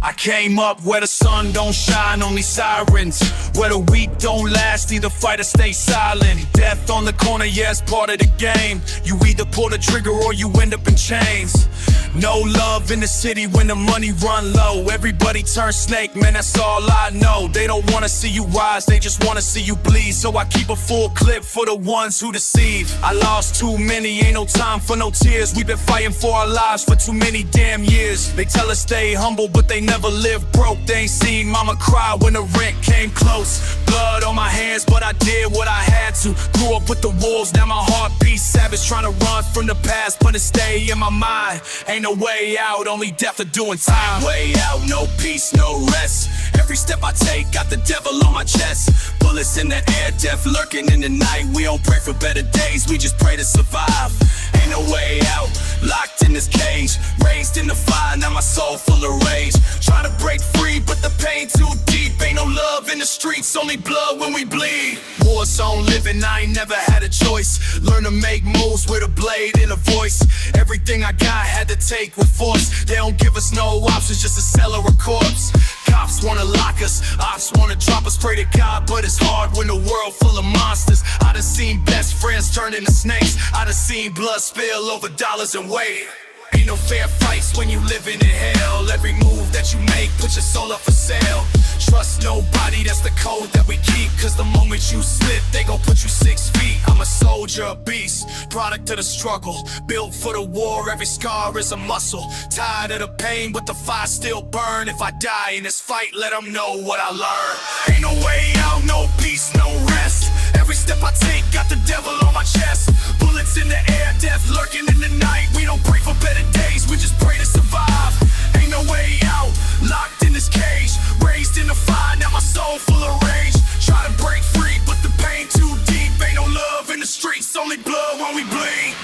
S2: I came up where the sun don't shine, only sirens. Where the weak don't last, either fight or stay silent. Death on the corner, yeah, it's part of the game. You either pull the trigger or you end up in chains. No love in the city when the money run low. Everybody turns snake, man, that's all I know. They don't wanna see you rise, they just wanna see you bleed. So I keep a full clip for the ones who deceive. I lost too many, ain't no time for no tears. We've been fighting for our lives for too many damn years. They tell us stay humble, but they never live broke. They ain't seen mama cry when the rent came close. close. Blood on my hands, but I did what I had to. Grew up with the wolves, now my heart beats savage. Trying to run from the past, but it stay in my mind. Ain't no way out, only death or doing time. Way out, no peace, no rest. Every step I take, got the devil on my chest. Bullets in the air, death lurking in the night. We don't pray for better days, we just pray to survive. Ain't no way out, locked in this cage. Raised in the fire, now my soul full of rage. Trying to break free, but the pain too deep. Ain't no love in the streets, only blood when we bleed. War zone living, I ain't never had a choice. Learn to make moves with a blade and a voice. Everything I got had to take with force. They don't give us no options, just a cell or a corpse. Cops wanna lock us, ops wanna drop us. Pray to God, but it's hard when the world full of monsters. I done seen best friends turn into snakes. I done seen blood spill over dollars and weight. Ain't no fair fights when you living in hell. Every move that you make, put your soul up for sale. Trust nobody, that's the code that we keep. Cause the moment you slip, they gon' put you 6 feet. I'm a soldier, a beast, product of the struggle. Built for the war, every scar is a muscle. Tired of the pain, but the fire still burn. If I die in this fight, let them know what I learned. Ain't no way out, no peace, no rest. Every step I take, got the devil on my chest. Bullets in the air, death lurking in the night. We don't pray for better days, we just pray to survive. Ain't no way out, locked in this cage. Raised in the fire, now my soul full of rage. Try to break free, but the pain too deep. Ain't no love in the streets, only blood when we bleed.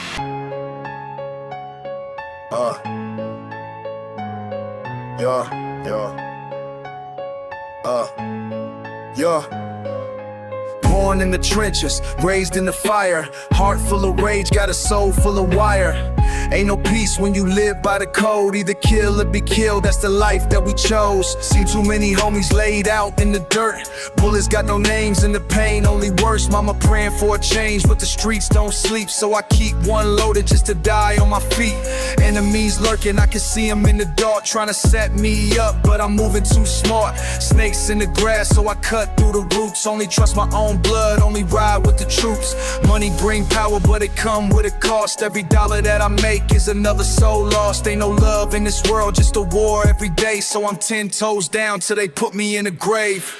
S2: Born in the trenches, raised in the fire. Heart full of rage, got a soul full of wire. Ain't no peace when you live by the code. Either kill or be killed, that's the life that we chose. Seen too many homies laid out in the dirt. Bullets got no names and the pain only worse. Mama praying for a change, but the streets don't sleep. So I keep one loaded just to die on my feet. Enemies lurking, I can see them in the dark, trying to set me up, but I'm moving too smart. Snakes in the grass, so I cut through the roots. Only trust my own blood, only ride with the troops. Money bring power, but it come with a cost. Every dollar that I make is another soul lost. Ain't no love in this world, just a war every day. So I'm 10 toes down till they put me in a grave.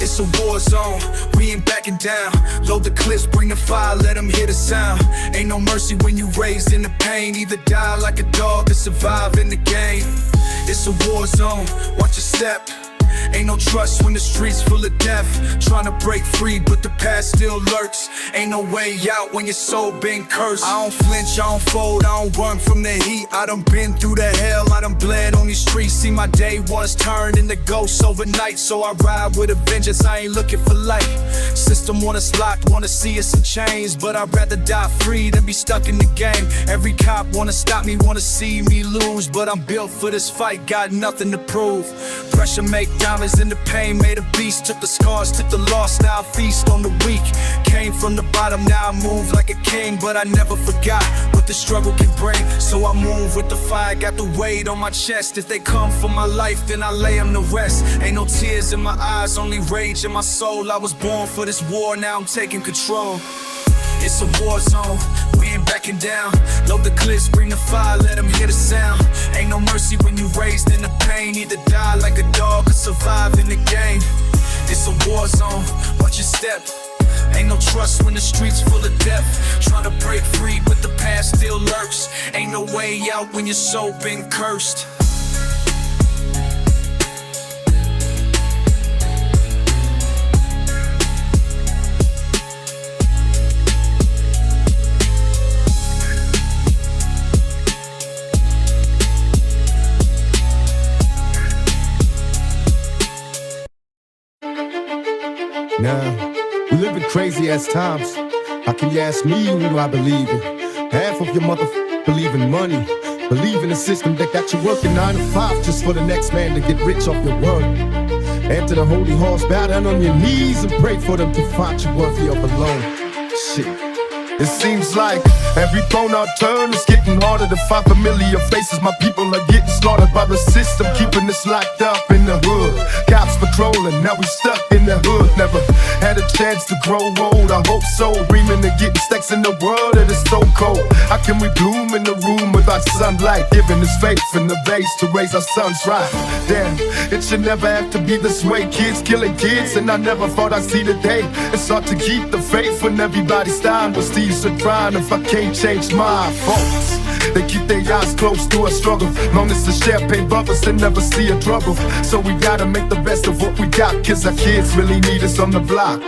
S2: It's a war zone, we ain't backing down. Load the clips, bring the fire, let them hear the sound. Ain't no mercy when you raised in the pain. Either die like a dog or survive in the game. It's a war zone, watch your step. Ain't no trust when the streets full of death. Trying to break free, but the past still lurks. Ain't no way out when your soul been cursed. I don't flinch, I don't fold, I don't run from the heat. I done been through the hell, I done bled on these streets. See my day was turned into ghosts overnight. So I ride with a vengeance, I ain't looking for light. System want us locked, wanna see us in chains, but I'd rather die free than be stuck in the game. Every cop wanna stop me, wanna see me lose, but I'm built for this fight, got nothing to prove. Pressure make diamonds in the pain, made a beast. Took the scars, took the loss, now I feast on the weak. Came from the bottom, now I move like a king. But I never forgot what the struggle can bring. So I move with the fire, got the weight on my chest. If they come for my life, then I lay them to rest. Ain't no tears in my eyes, only rage in my soul. I was born for this war, now I'm taking control. It's a war zone, we ain't backing down. Load the clips, bring the fire, let them hear the sound. Ain't no mercy when you raised in the pain. Either die like a dog or survive in the game. It's a war zone, watch your step. Ain't no trust when the streets full of death. Trying to break free, but the past still lurks. Ain't no way out when your soul been cursed.
S1: Now, we live in crazy ass times. How can you ask me who do I believe in? Half of your believe in money. Believe in a system that got you working 9 to 5 just for the next man to get rich off your work. Enter the holy halls, bow down on your knees and pray for them to find you worthy of alone. Shit. It seems like every throne I turn is getting harder to find familiar faces. My people are getting slaughtered by the system, keeping us locked up in the hood. Cops patrolling, now we stuck in the hood. Never had a chance to grow old, I hope so. Dreaming of getting stacks in the world that is so cold. How can we bloom in the room without sunlight? Giving his faith in the base to raise our sons right. Damn, it should never have to be this way. Kids killing kids, and I never thought I'd see the day. It's hard to keep the faith when everybody's dying. But Steve's a crying if I can't change my faults. They keep their eyes close to a struggle. Long as the champagne brothers, they never see a trouble. So we gotta make the best of what we got, cause our kids really need us on the block.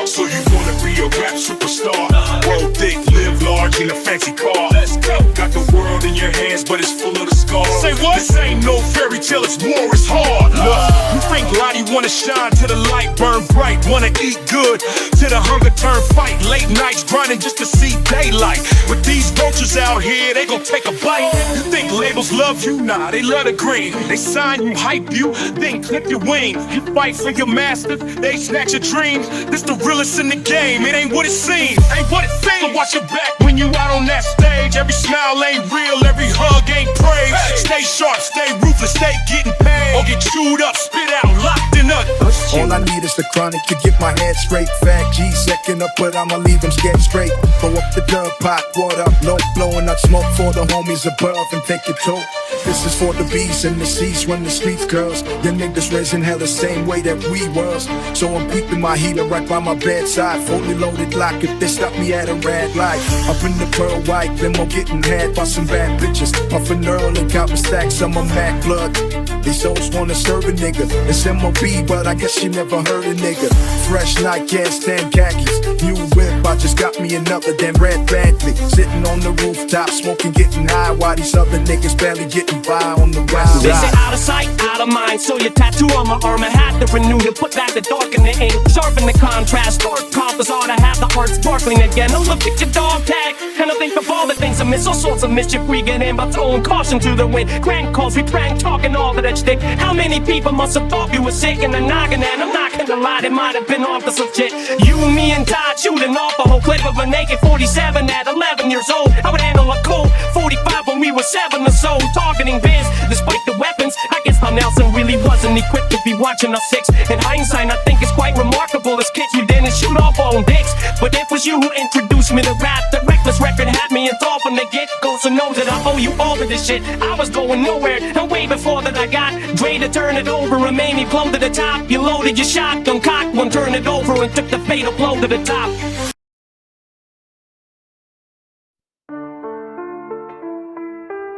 S6: So you wanna be a rap superstar? World thick, live large in a fancy car. Let's go. Got the world in your hands, but it's full of the scars. Say what? This ain't no fairy tale, it's war, it's hard. Look, you think Lottie wanna shine till the light burn bright? Wanna eat good till the hunger turn fight? Late nights grinding just to see daylight. With these vultures out here, they gon' take a bite. You think labels love you? Nah, they love the green. They sign you, hype you, then clip your wings. You fight for your masters, they snatch your dreams. This the realest in the game, it ain't what it seems. Ain't what it seems. So watch your back when you out on that stage. Every smile ain't real, every hug ain't praise. Stay sharp, stay ruthless, stay getting paid. Or get chewed up, spit out, locked in up.
S2: All I need is the chronic to get my head straight. Fat G second up, but I'ma leave them scared straight. Throw up the dub pot, water up low, blowing up smoke for the homies above and take it to. This is for the bees and the seas when the streets girls. Your niggas raising hell the same way that we was. So I'm keeping my heater right by my bedside, fully loaded lock if they stop me at a red light. Up in the pearl white limo getting had by some bad bitches. Puffin' Earl and counting stacks of my Mac blood. These hoes wanna serve a nigga. It's MOB, but I guess you never heard a nigga. Fresh nightcats, 10 khakis. New whip, I just got me another damn red Bentley. Sitting on the rooftop, smoking, getting high, while these other niggas barely getting by on the west
S4: They say
S2: side.
S4: out of sight, out of mind. So your tattoo on my arm, I had to renew to put back the dark in the ink. Sharpen the contrast, dark coffers on to have the heart sparkling again. Oh, look at your dog tag, and I think of all the things I miss. All sorts of mischief we get in by throwing caution to the wind. Crank calls, we prank, talking all of that shtick. How many people must have thought you were sick in the noggin? And I'm not gonna lie, they might have been on for some shit. You, me, and Todd shooting off a whole clip of an AK-47 at 11 years old. I would handle a Colt 45 when we were 7 or so. Targeting biz, despite the weapons. I guess how Nelson really wasn't equipped to be watching us 6. In hindsight, I think it's quite remarkable as kids we didn't shoot off our own dicks. But it was you who introduced me to rap. The Reckless record had me enthralled from the get-go. So know that I owe you all of this shit. I was going nowhere, and way before that I got Dre to turn it over and made me blow to the top. You loaded your shotgun, cocked one, turned it over and took the fatal blow to the top.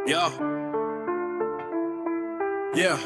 S6: Yeah. Yeah.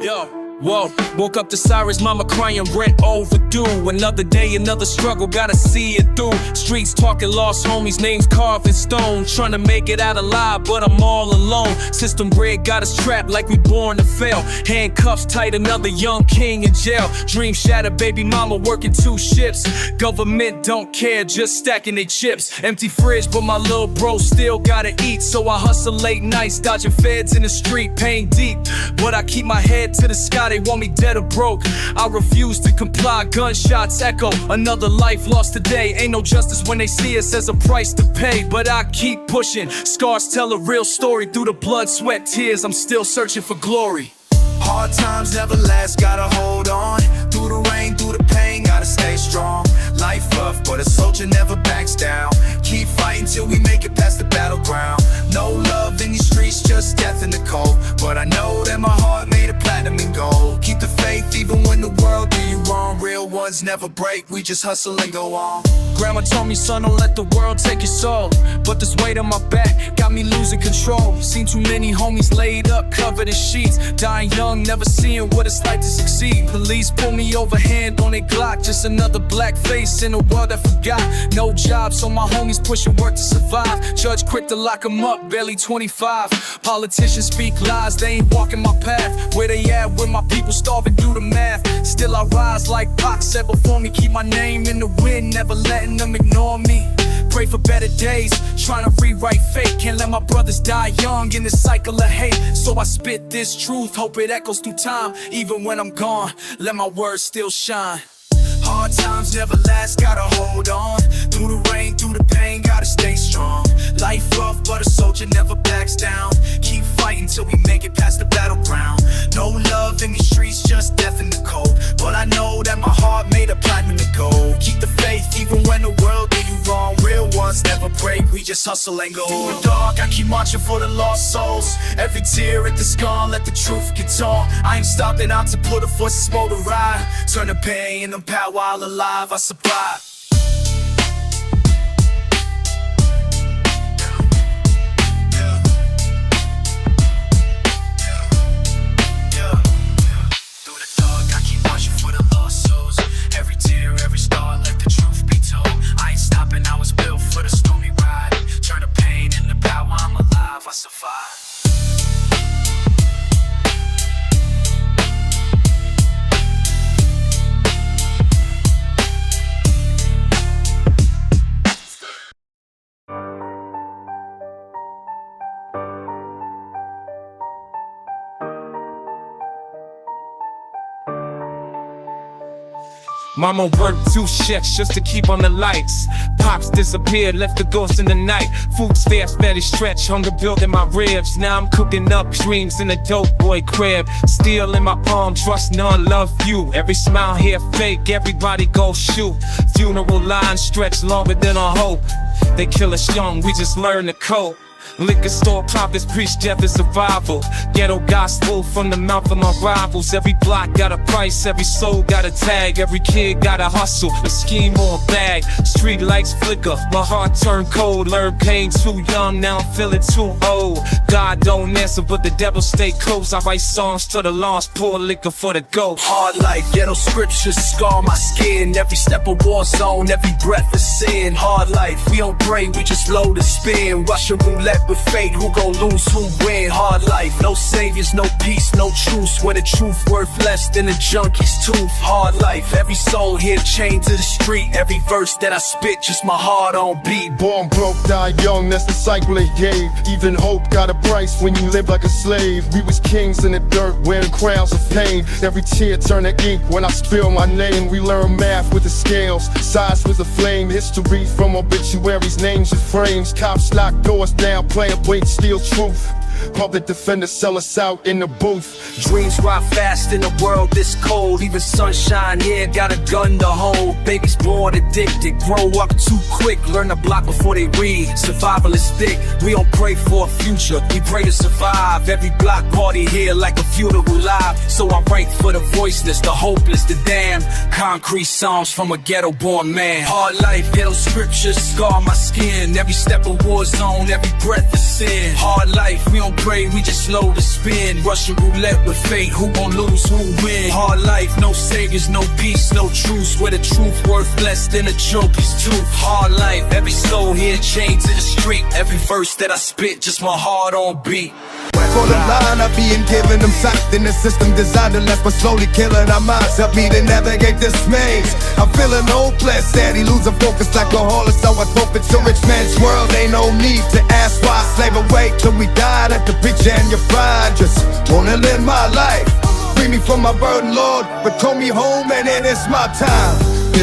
S6: Yo.
S5: Whoa, woke up to Cyrus, mama crying, rent overdue. Another day, another struggle, gotta see it through. Streets talking, lost homies, names carved in stone. Trying to make it out alive, but I'm all alone. System rig got us trapped like we born to fail. Handcuffs tight, another young king in jail. Dream shattered, baby mama working 2 shifts. Government don't care, just stacking they chips. Empty fridge, but my little bro still gotta eat. So I hustle late nights, dodging feds in the street, pain deep. But I keep my head to the sky, they want me dead or broke. I refuse to comply, gunshots echo. Another life lost today. Ain't no justice when they see us as a price to pay. But I keep pushing, scars tell a real story. Through the blood, sweat, tears, I'm still searching for glory.
S2: Hard times never last, gotta hold on. Through the rain, through the pain, gotta stay strong. Life rough, but a soldier never backs down. Keep fighting till we make it past the battleground. No love in these streets, just death in the cold. But I know that my heart made of platinum and gold. Keep the faith even when the world do you wrong. Real ones never break, we just hustle and go on.
S5: Grandma told me, son, don't let the world take your soul. But this weight on my back got me losing control. Seen too many homies laid up, covered in sheets. Dying young, never seeing what it's like to succeed. Police pull me over, hand on their Glock. Just another black face in a world that forgot. No job, so my homies pushing work to survive. Judge quick to lock them up, barely 25. Politicians speak lies, they ain't walking my path. Where they at, where my people starving, do the math. Still I rise like Pac said before me. Keep my name in the wind, never letting them ignore me. Pray for better days, trying to rewrite fate. Can't let my brothers die young in this cycle of hate. So I spit this truth, hope it echoes through time. Even when I'm gone, let my words still shine.
S2: Hard times never last, gotta hold on. Through the rain, through the pain, gotta stay strong. Life rough, but a soldier never backs down. Keep fighting till we make it past the battleground. No love in these streets, just death in the cold. But I know that my heart made of platinum and gold. Keep the faith even when the world we just hustle and go. Do it, dog, I keep marching for the lost souls. Every tear at the scar, let the truth get torn. I ain't stopping out to put a foot smoke to ride. Turn the pain into power while alive, I survive.
S3: Mama worked 2 shifts just to keep on the lights. Pops disappeared, left the ghost in the night. Food scarce, belly stretch, hunger built in my ribs. Now I'm cooking up dreams in a dope boy crib. Steel in my palm, trust none, love you. Every smile here fake, everybody go shoot. Funeral lines stretch longer than our hope. They kill us young, we just learn to cope. Liquor store prophets preach death is survival. Ghetto gospel from the mouth of my rivals. Every block got a price, every soul got a tag. Every kid got a hustle, a scheme or a bag. Street lights flicker, my heart turned cold. Learned pain too young, now I'm feeling too old. God don't answer, but the devil stay close. I write songs to the lost, pour liquor for the ghost.
S2: Hard life, ghetto scriptures scar my skin. Every step a war zone, every breath is sin. Hard life, we don't pray, we just load and spin. Russian roulette with fate, who gon' lose, who win? Hard life, no saviors, no peace, no truce. Where the truth worth less than a junkie's tooth. Hard life, every soul here chained to the street. Every verse that I spit, just my heart on beat.
S1: Born broke, died young, that's the cycle they gave. Even hope got a price when you live like a slave. We was kings in the dirt, wearing crowns of pain. Every tear turned to ink when I spill my name. We learn math with the scales, size with the flame. History from obituaries, names and frames. Cops lock doors down, player wait, steal truth. Public defenders sell us out in the booth.
S2: Dreams rot fast in a world this cold. Even sunshine here got a gun to hold. Babies born addicted, grow up too quick. Learn to block before they read. Survival is thick, we don't pray for a future, we pray to survive. Every block party here like a funeral live. So I write for the voiceless, the hopeless, the damned. Concrete songs from a ghetto born man. Hard life, ghetto scriptures scar my skin. Every step a war zone, every breath is sin. Hard life, we don't pray, we just slow to spin. Russian roulette with fate, who gon' lose, who win? Hard life, no saviors, no peace, no truce. Where the truth worth less than a joker's tooth. Hard life, every soul here chained to the street. Every verse that I spit, just my heart on beat.
S7: For the line of being given them sight in the system designed to left but slowly killing our minds. Help me to navigate this maze. I'm feeling hopeless, steady losing focus like a horse. So I hope it's a rich man's world. Ain't no need to ask why. Slave away till we die. Let the preacher and your pride. Just wanna live my life. Free me from my burden, Lord, but call me home and then it's my time.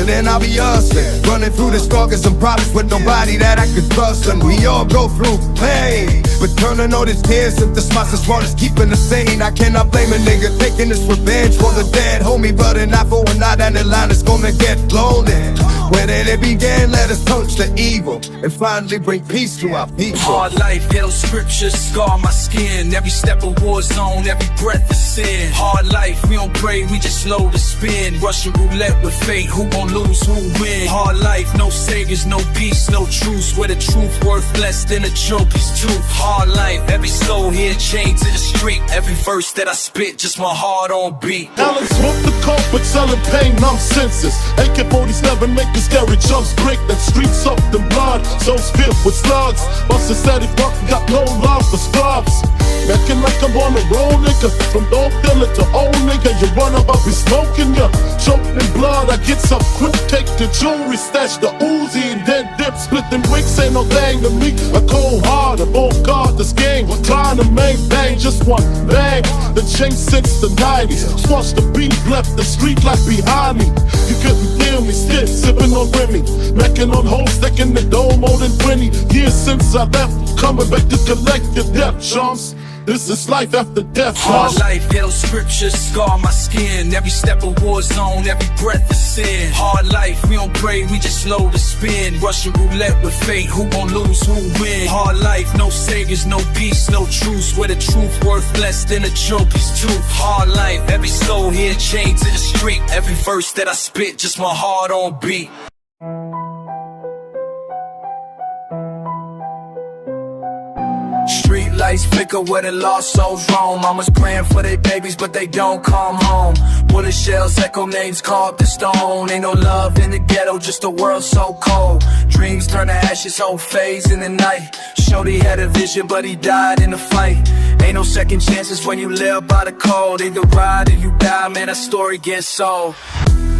S7: Then I'll be hustling, running through the struggles and problems with nobody that I could trust. And we all go through pain, but turning all these tears if the smarts and smartest keeping us sane. I cannot blame a nigga taking this revenge for the dead homie, but an eye for an eye down the line is gonna get blown in. Where did it begin? Let us touch the evil and finally bring peace to our people.
S2: Hard life, ghetto scriptures scar my skin. Every step a war zone, every breath is sin. Hard life, we don't pray, we just slow to spin. Russian roulette with fate, who gon' lose, who win? Hard life, no saviors, no peace, no truce. Where the truth worth less than a joker's tooth. Hard life, every soul here chained to the street. Every verse that I spit, just my heart on beat.
S6: Alex smoke the coke, but selling pain, numb senses. AK-47 make the scary jumps break. That street soaked in blood, so filled with slugs. Buster said he fucking got no love for scrubs. Making like I'm on a roll, nigga. From dope dealer to old nigga, you run up, I'll be smoking ya. Choked in blood, I get some quick, take the jewelry, stash the Uzi, and then dip. Split them wicks, ain't no thing to me. I cold hard, I'm on guard, this game. Trying to maintain just one bang. The change since the 90s. Squash the beat, left the street like behind me. You couldn't feel me, still sipping on Remy. Macking on hoes, stacking the dough more than 20 years since I left. Coming back to collect your death, chumps. This is life after death.
S2: Hard life, hell scriptures scar my skin. Every step a war zone, every breath is sin. Hard life, we don't pray, we just slow to spin. Russian roulette with fate, who gon' lose, who win? Hard life, no saviors, no peace, no truce. Where the truth worth less than a trophy's truth. Hard life, every soul here chained to the street. Every verse that I spit, just my heart on beat. Street lights flicker where the lost souls roam. Mama's praying for their babies, but they don't come home. Bullet shells echo names carved in stone. Ain't no love in the ghetto, just a world so cold. Dreams turn to ashes, whole phase in the night. Shorty had a vision, but he died in the fight. Ain't no second chances when you live by the code. Either ride or you die, man, that story gets sold.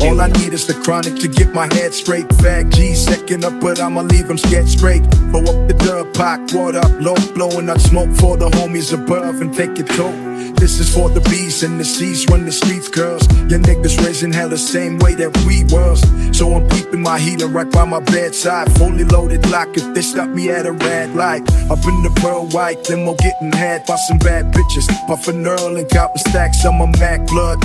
S7: All I need is the chronic to get my head straight. Fag G second up, but I'ma leave him scared straight. Blow up the dub, pot, water up low, blowing out smoke for the homies above and take it dope. This is for the bees and the seas run the streets, girls. Your niggas raising hell the same way that we was. So I'm keeping my heater right by my bedside, fully loaded lock if they stop me at a red light. Up in the pearl white, limo getting had by some bad bitches. Puffin' Earl and copping stacks on my Mac blood.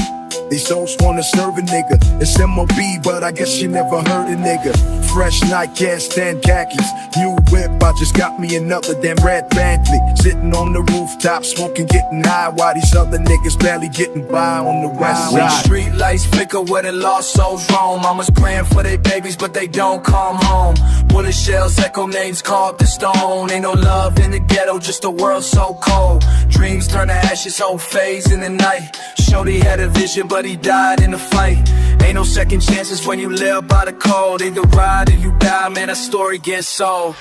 S7: These souls wanna serve a nigga. It's MOB, but I guess you never heard a nigga. Fresh nightcast and khakis, new whip, I just got me another damn red Bentley. Sitting on the rooftop, smoking, getting high, while these other niggas barely getting by on the west side.
S2: Street lights flicker where the lost souls roam. Mama's praying for their babies, but they don't come home. Bullet shells echo names carved in stone. Ain't no love in the ghetto, just a world so cold. Dreams turn to ashes, whole phase in the night. Shorty had a vision, but he died in the fight. Ain't no second chances when you live by the code. Either ride or you die, man, that story gets sold.